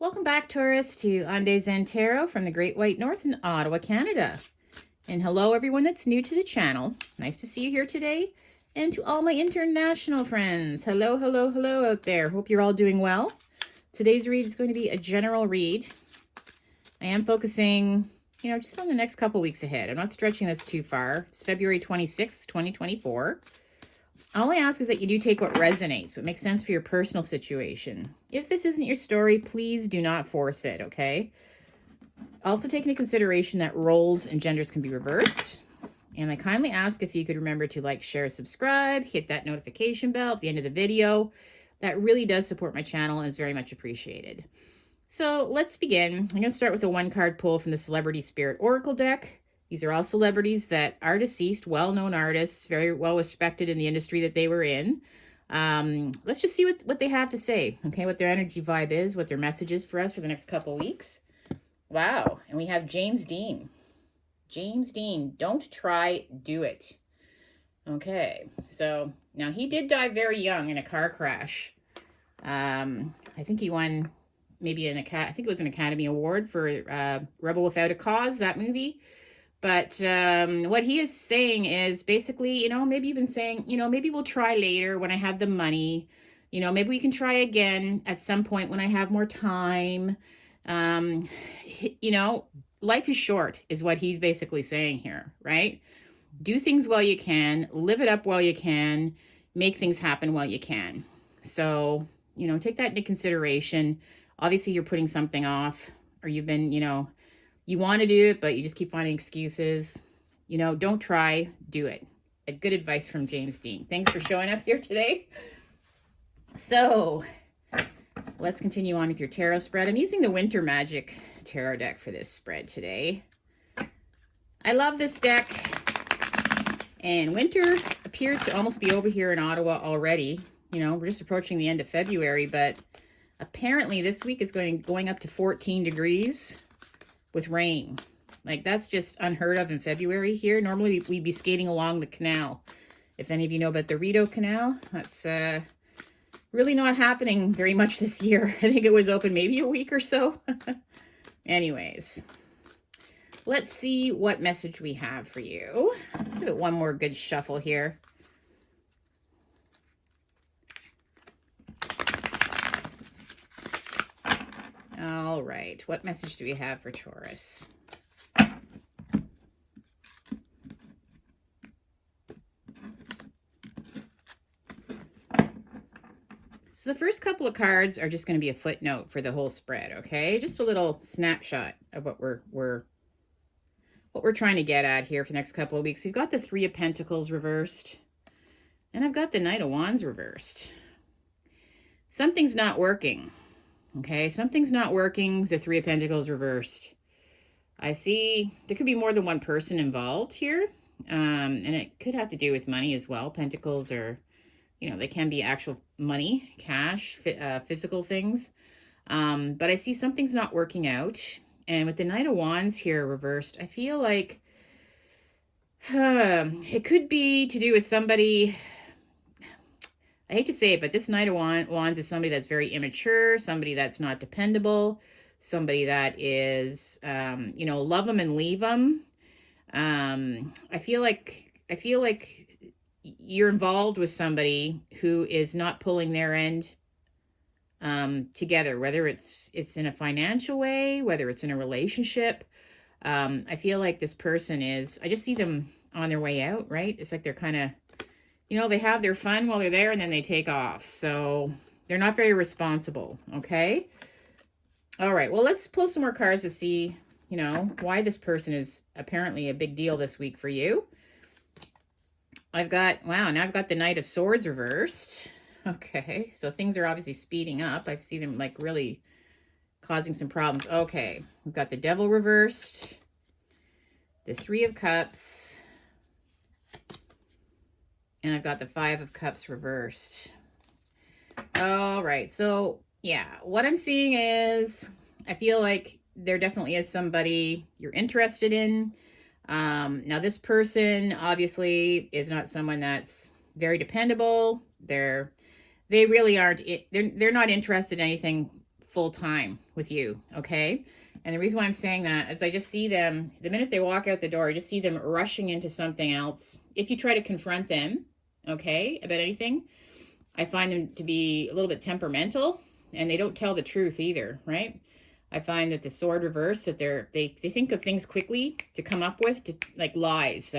Welcome back, Taurus, to Ande Zen Tarot from the Great White North in Ottawa, Canada. And hello, everyone that's new to the channel. Nice to see you here today. And to all my international friends, hello, hello, hello out there. Hope you're all doing well. Today's read is going to be a general read. I am focusing, just on the next couple weeks ahead. I'm not stretching this too far. It's February 26th, 2024. All I ask is that you do take what resonates, what makes sense for your personal situation. If this isn't your story, please do not force it, okay? Also take into consideration that roles and genders can be reversed. And I kindly ask if you could remember to like, share, subscribe, hit that notification bell at the end of the video. That really does support my channel and is very much appreciated. So let's begin. I'm going to start with a one-card pull from the Celebrity Spirit Oracle deck. These are all celebrities that are deceased, well-known artists, very well respected in the industry that they were in. Let's just see what they have to say, okay? What their energy vibe is, what their message is for us for the next couple weeks. Wow, and we have James Dean. James Dean, don't try, do it. Okay, so now he did die very young in a car crash. I think he won maybe I think it was an Academy Award for Rebel Without a Cause, that movie. But what he is saying is basically, maybe you've been saying, maybe we'll try later when I have the money. Maybe we can try again at some point when I have more time. Life is short is what he's basically saying here, right? Do things while you can, live it up while you can, make things happen while you can. So, take that into consideration. Obviously, you're putting something off, or you've been, you want to do it, but you just keep finding excuses. Don't try, do it. A good advice from James Dean. Thanks for showing up here today. So let's continue on with your tarot spread. I'm using the Winter Magic tarot deck for this spread today. I love this deck. And winter appears to almost be over here in Ottawa already. We're just approaching the end of February, but apparently this week is going up to 14 degrees. With rain. Like, that's just unheard of in February here. Normally we'd be skating along the canal. If any of you know about the Rideau Canal, that's really not happening very much this year. I think it was open maybe a week or so. Anyways, let's see what message we have for you. Give it one more good shuffle here. All right, what message do we have for Taurus? So the first couple of cards are just going to be a footnote for the whole spread, okay? Just a little snapshot of what we're trying to get at here for the next couple of weeks. We've got the Three of Pentacles reversed, and I've got the Knight of Wands reversed. Something's not working. Okay, something's not working. The Three of Pentacles reversed. I see there could be more than one person involved here. And it could have to do with money as well. Pentacles are, they can be actual money, cash, physical things. But I see something's not working out. And with the Knight of Wands here reversed, I feel like it could be to do with somebody. I hate to say it, but this Knight of Wands is somebody that's very immature, somebody that's not dependable, somebody that is, love them and leave them. I feel like you're involved with somebody who is not pulling their end together, whether it's in a financial way, whether it's in a relationship. I feel like this person is, I just see them on their way out, right? It's like they're kind of, they have their fun while they're there and then they take off. So they're not very responsible, okay? All right, well, let's pull some more cards to see, why this person is apparently a big deal this week for you. Now I've got the Knight of Swords reversed. Okay, so things are obviously speeding up. I see them like really causing some problems. Okay, we've got the Devil reversed, the Three of Cups, and I've got the Five of Cups reversed. All right. So, yeah, what I'm seeing is I feel like there definitely is somebody you're interested in. Now, this person obviously is not someone that's very dependable. They really aren't. They're not interested in anything full time with you, okay? And the reason why I'm saying that is I just see them, the minute they walk out the door, I just see them rushing into something else. If you try to confront them, okay, about anything, I find them to be a little bit temperamental, and they don't tell the truth either, right? I find that the sword reverse, that they think of things quickly to come up with, to like lies.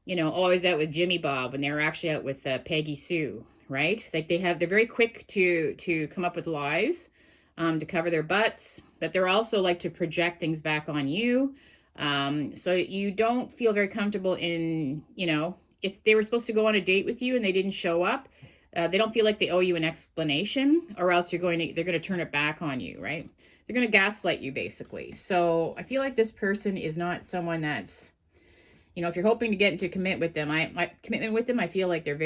You know, always out with Jimmy Bob when they were actually out with Peggy Sue, right? Like they're very quick to come up with lies, to cover their butts, but they're also like to project things back on you. So you don't feel very comfortable in, you know, if they were supposed to go on a date with you and they didn't show up, they don't feel like they owe you an explanation, or else they're going to turn it back on you, right? They're going to gaslight you, basically. So I feel like this person is not someone that's, you know, if you're hoping to get into commitment with them, I feel like they're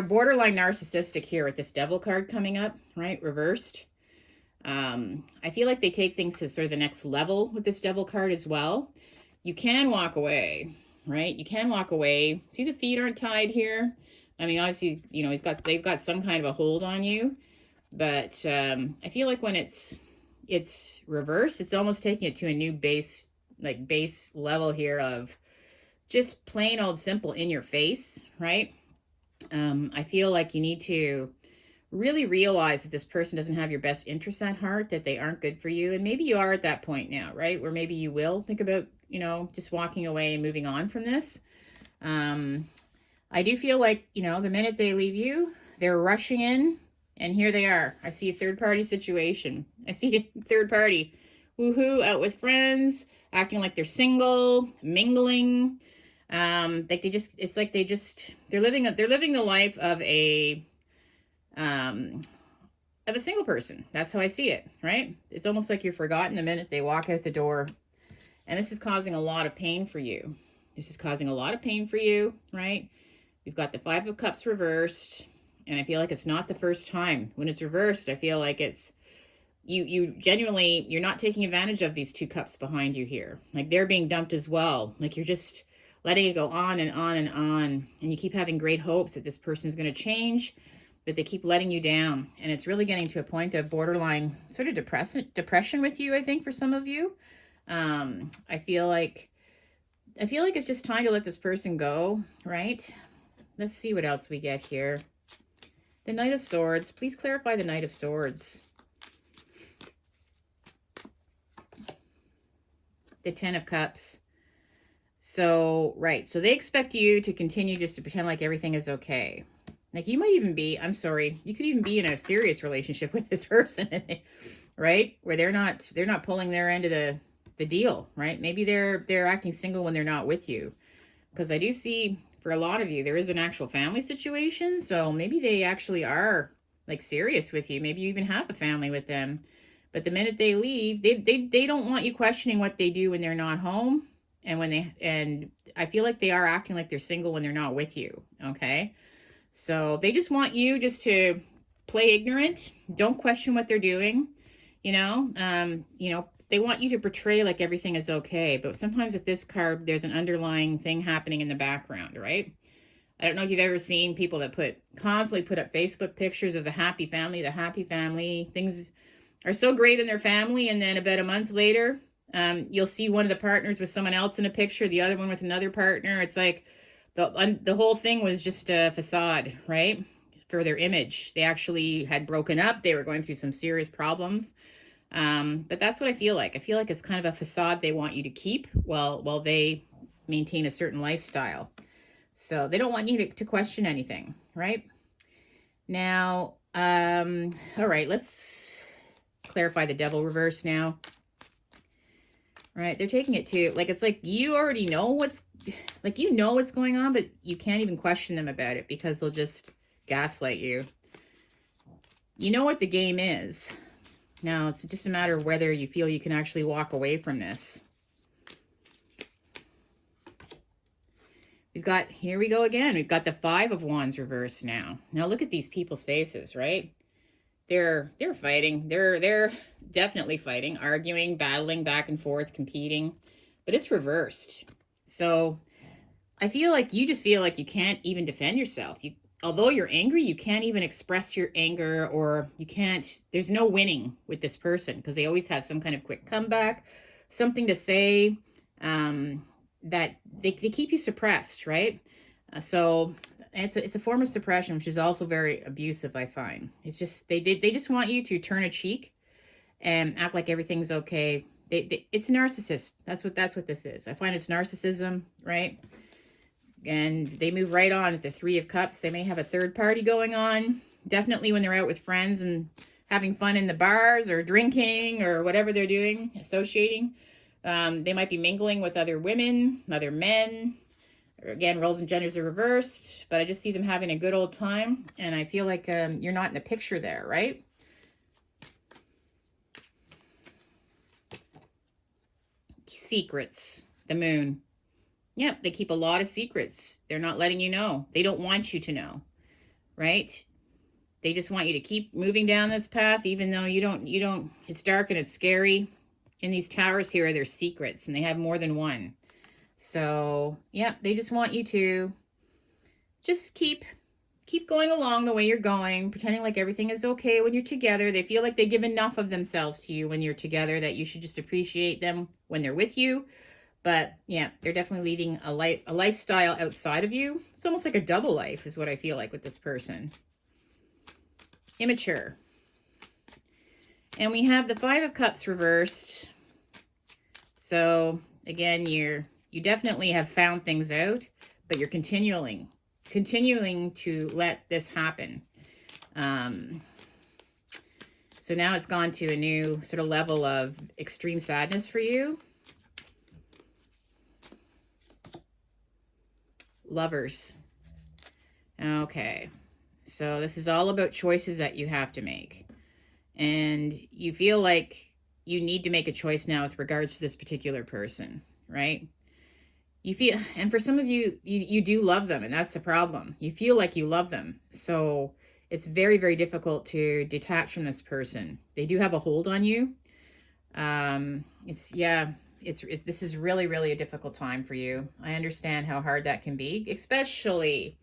borderline narcissistic here with this devil card coming up, right? Reversed. I feel like they take things to sort of the next level with this devil card as well. You can walk away, right? You can walk away. See, the feet aren't tied here. I mean, obviously, you know, they've got some kind of a hold on you, but I feel like when it's reversed, it's almost taking it to a new base level here of just plain old simple in your face, right? I feel like you need to really realize that this person doesn't have your best interests at heart, that they aren't good for you. And maybe you are at that point now, right? Where maybe you will think about, you know, just walking away and moving on from this. I do feel like, you know, the minute they leave you, they're rushing in, and here they are. I see a third-party situation. I see a third party, woohoo, out with friends, acting like they're single, mingling. Like they're living the life of a single person. That's how I see it, right? It's almost like you're forgotten the minute they walk out the door. And this is causing a lot of pain for you. This is causing a lot of pain for you, right? We've got the Five of Cups reversed, and I feel like it's not the first time. When it's reversed, I feel like it's you genuinely, you're not taking advantage of these two cups behind you here. Like they're being dumped as well. Like you're just letting it go on and on and on, and you keep having great hopes that this person is going to change, but they keep letting you down. And it's really getting to a point of borderline sort of depression with you, I think, for some of you. I feel like it's just time to let this person go, right? Let's see what else we get here. The Knight of Swords. Please clarify the Knight of Swords. The Ten of Cups. So, right. So they expect you to continue just to pretend like everything is okay. Like you might even be, I'm sorry, you could even be in a serious relationship with this person, right? Where they're not pulling their end of the deal, right? Maybe they're acting single when they're not with you. Because I do see, for a lot of you, there is an actual family situation. So maybe they actually are like serious with you. Maybe you even have a family with them. But the minute they leave, they don't want you questioning what they do when they're not home. And I feel like they are acting like they're single when they're not with you. Okay. So they just want you just to play ignorant. Don't question what they're doing. You know, they want you to portray like everything is okay. But sometimes with this card, there's an underlying thing happening in the background, right? I don't know if you've ever seen people that constantly put up Facebook pictures of the happy family. Things are so great in their family. And then about a month later, you'll see one of the partners with someone else in a picture, the other one with another partner. It's like the whole thing was just a facade, right? For their image. They actually had broken up. They were going through some serious problems. But that's what I feel like. I feel like it's kind of a facade they want you to keep while they maintain a certain lifestyle. So they don't want you to question anything, right? Now, all right, let's clarify the Devil reverse now. Right, they're taking it to, like, it's like you already know what's going on, but you can't even question them about it because they'll just gaslight you. You know what the game is. Now, it's just a matter of whether you feel you can actually walk away from this. Here we go again. We've got the Five of Wands reversed now. Now look at these people's faces, right? They're fighting. They're definitely fighting, arguing, battling back and forth, competing, but it's reversed. So I feel like you just feel like you can't even defend yourself. although you're angry, you can't even express your anger, or you can't, there's no winning with this person because they always have some kind of quick comeback, something to say, that they keep you suppressed, right? So it's a form of suppression, which is also very abusive, I find. It's just, they just want you to turn a cheek and act like everything's okay. It's narcissist. That's what this is. I find it's narcissism, right? And they move right on at the Three of Cups. They may have a third party going on. Definitely when they're out with friends and having fun in the bars or drinking or whatever they're doing, associating. They might be mingling with other women, other men. Again, roles and genders are reversed, but I just see them having a good old time. And I feel like you're not in the picture there, right? Secrets. The Moon. Yep, they keep a lot of secrets. They're not letting you know. They don't want you to know, right? They just want you to keep moving down this path, even though you don't, it's dark and it's scary. In these towers here, there's secrets, and they have more than one. So, yeah, they just want you to just keep going along the way you're going, pretending like everything is okay when you're together. They feel like they give enough of themselves to you when you're together, that you should just appreciate them when they're with you. But yeah, they're definitely leading a lifestyle outside of you. It's almost like a double life is what I feel like with this person. Immature. And we have the Five of Cups reversed. So again, you definitely have found things out, but you're continuing to let this happen. So now it's gone to a new sort of level of extreme sadness for you. Lovers. Okay. So this is all about choices that you have to make. And you feel like you need to make a choice now with regards to this particular person, right? You feel, and for some of you, you do love them, and that's the problem. You feel like you love them. So it's very, very difficult to detach from this person. They do have a hold on you. This is really, really a difficult time for you. I understand how hard that can be, especially,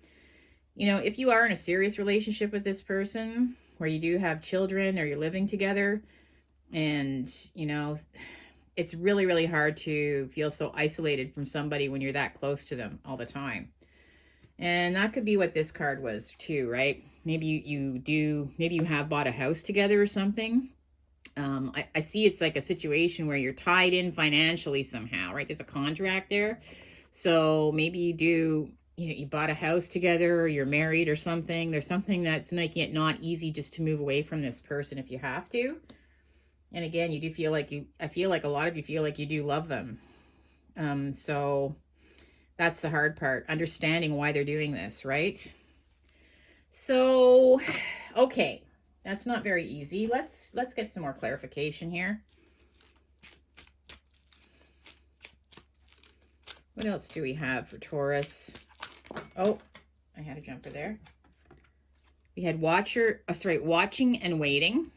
if you are in a serious relationship with this person where you do have children or you're living together, and, it's really, really hard to feel so isolated from somebody when you're that close to them all the time. And that could be what this card was too, right? Maybe you have bought a house together or something. I see it's like a situation where you're tied in financially somehow, right? There's a contract there. So maybe you bought a house together, or you're married or something. There's something that's making it not easy just to move away from this person if you have to. And again, I feel like a lot of you feel like you do love them. So that's the hard part, understanding why they're doing this, right? So, okay. That's not very easy. Let's get some more clarification here. What else do we have for Taurus? Oh, I had a jumper there. We had watching and waiting.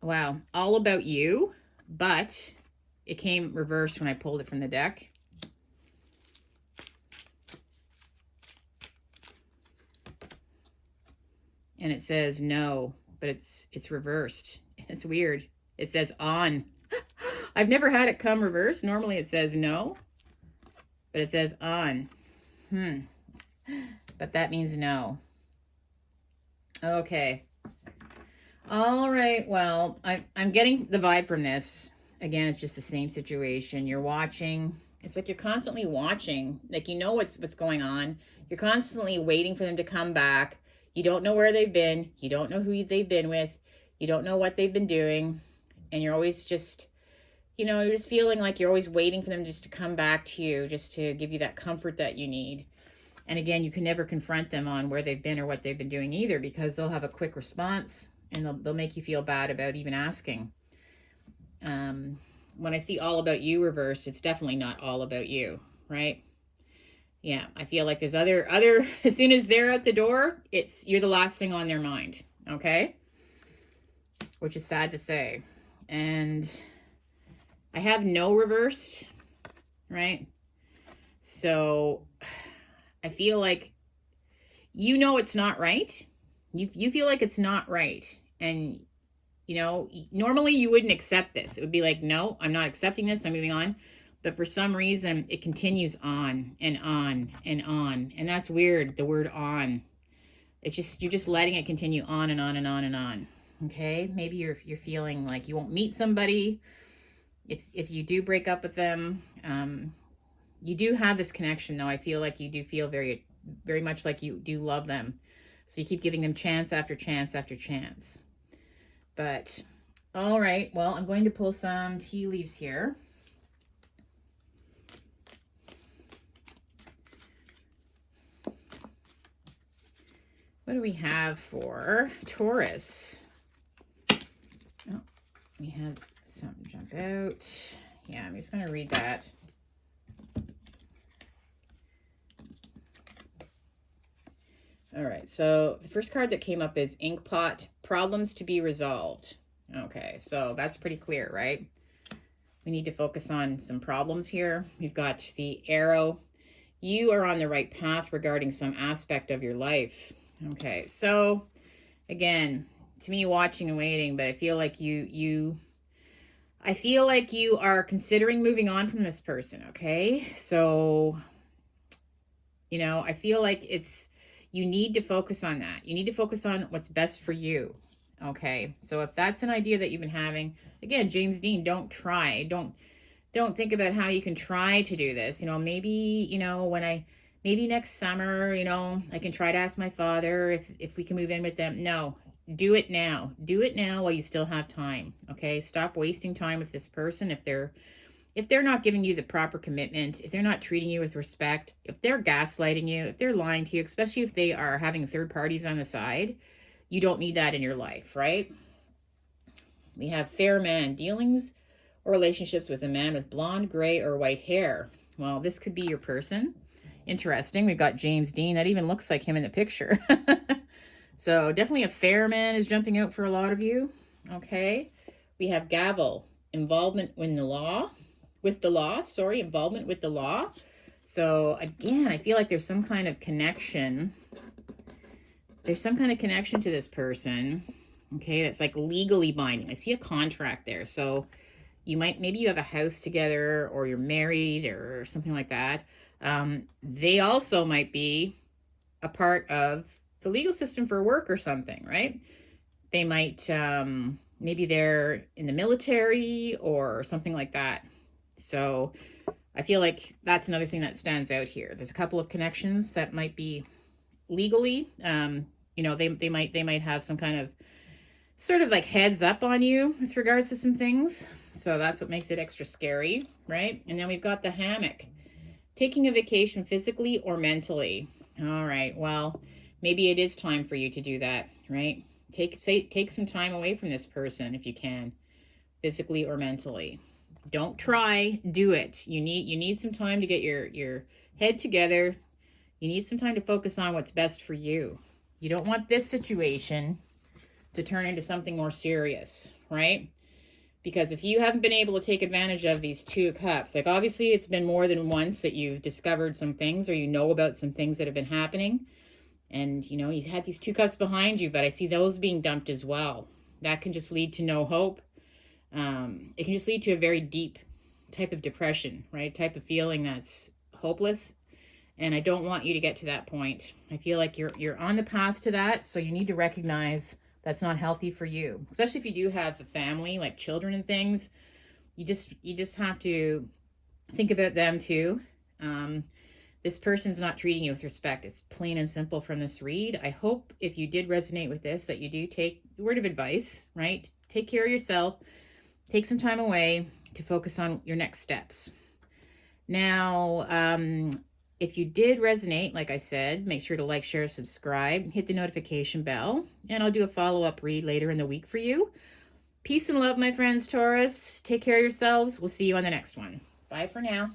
Wow, all about you, but it came reversed when I pulled it from the deck. And it says no, but it's reversed. It's weird. It says on. I've never had it come reversed. Normally it says no, but it says on. But that means no. Okay. All right. Well, I'm getting the vibe from this. Again, it's just the same situation. You're watching. It's like you're constantly watching. Like, what's going on. You're constantly waiting for them to come back. You don't know where they've been. You don't know who they've been with. You don't know what they've been doing. And you're always just, you're just feeling like you're always waiting for them just to come back to you, just to give you that comfort that you need. And again, you can never confront them on where they've been or what they've been doing either, because they'll have a quick response and they'll make you feel bad about even asking. When I see all about you reversed, it's definitely not all about you, right? Yeah, I feel like there's other, as soon as they're at the door, you're the last thing on their mind, okay? Which is sad to say. And I have no reversed, right? So I feel like you know it's not right. You feel like it's not right. And, you know, normally you wouldn't accept this. It would be like, no, I'm not accepting this. I'm moving on. But for some reason, it continues on and on and on. And that's weird, the word on. It's just, you're just letting it continue on and on and on and on. Okay? Maybe you're feeling like you won't meet somebody. If you do break up with them, you do have this connection, though. I feel like you do feel very, very much like you do love them. So you keep giving them chance after chance after chance. But, all right. Well, I'm going to pull some tea leaves here. What do we have for Taurus? Oh, we have something jump out. Yeah, I'm just going to read that. All right, so the first card that came up is Inkpot, problems to be resolved. Okay, so that's pretty clear, right? We need to focus on some problems here. We've got the arrow. You are on the right path regarding some aspect of your life. Okay, so again, to me, watching and waiting, but I feel like I feel like you are considering moving on from this person, okay? So, you know, I feel like you need to focus on that. You need to focus on what's best for you, okay? So if that's an idea that you've been having, again, James Dean, don't try. Don't think about how you can try to do this. You know, maybe, you know, maybe next summer, you know, I can try to ask my father if we can move in with them. No, do it now. Do it now while you still have time, okay? Stop wasting time with this person if they're not giving you the proper commitment, if they're not treating you with respect, if they're gaslighting you, if they're lying to you, especially if they are having third parties on the side, you don't need that in your life, right? We have fair man, dealings or relationships with a man with blonde, gray, or white hair. Well, this could be your person. Interesting. We've got James Dean. That even looks like him in the picture. So definitely a fair man is jumping out for a lot of you. Okay. We have gavel, involvement in the law. Involvement with the law. So again, I feel like there's some kind of connection. There's some kind of connection to this person. Okay, that's like legally binding. I see a contract there. So maybe you have a house together or you're married or something like that. They also might be a part of the legal system for work or something, right? They might, maybe they're in the military or something like that. So I feel like that's another thing that stands out here. There's a couple of connections that might be legally, you know, they might have some kind of sort of like heads up on you with regards to some things. So that's what makes it extra scary, right? And then we've got the hammock, taking a vacation physically or mentally. All right, well, maybe it is time for you to do that, right? Take some time away from this person if you can, physically or mentally. Don't try, do it. You need some time to get your head together. You need some time to focus on what's best for you. You don't want this situation to turn into something more serious, right? Because if you haven't been able to take advantage of these 2 cups, like obviously it's been more than once that you've discovered some things or you know about some things that have been happening. And, you know, you've had these 2 cups behind you, but I see those being dumped as well. That can just lead to no hope. It can just lead to a very deep type of depression, right? Type of feeling that's hopeless. And I don't want you to get to that point. I feel like you're on the path to that. So you need to recognize that's not healthy for you, especially if you do have a family, like children and things. You just have to think about them too. This person's not treating you with respect. It's plain and simple from this read. I hope if you did resonate with this, that you do take the word of advice, right? Take care of yourself. Take some time away to focus on your next steps. Now, if you did resonate, like I said, make sure to like, share, subscribe, hit the notification bell, and I'll do a follow-up read later in the week for you. Peace and love, my friends, Taurus. Take care of yourselves. We'll see you on the next one. Bye for now.